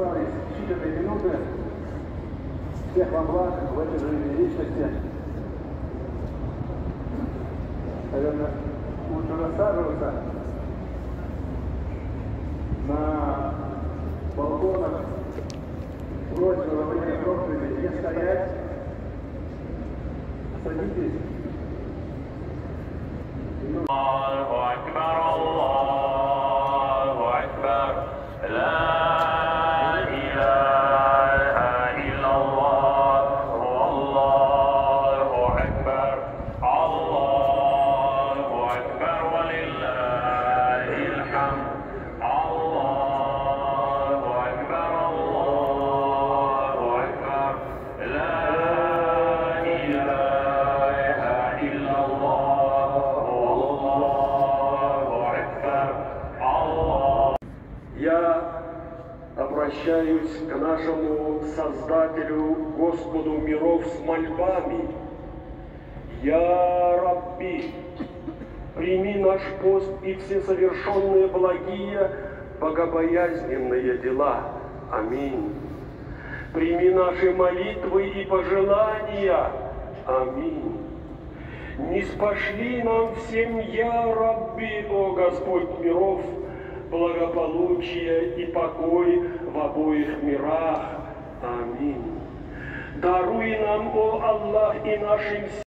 остались считанные минуты. Всех вам благ в этой жизни личности. Наверное, лучше рассаживаться на балконах. Просьба во время проповеди не стоять. Садитесь. Аллаху Акбар, Аллаху Акбар, ла илаха илляллах, Аллаху Акбар, Аллаху Акбар, ва лиллахил хамд, Аллаху Акбар, Аллаху Акбар, ла илаха илляллах. Я обращаюсь к нашему Создателю, Господу миров с мольбами. Я Рабби, прими наш пост и все совершенные благие, богобоязненные дела. Аминь. Прими наши молитвы и пожелания. Аминь. Не спошли нам всем, я Рабби, о Господь миров, благополучие и покой в обоих мирах. Аминь. Даруй нам, о Аллах, и нашим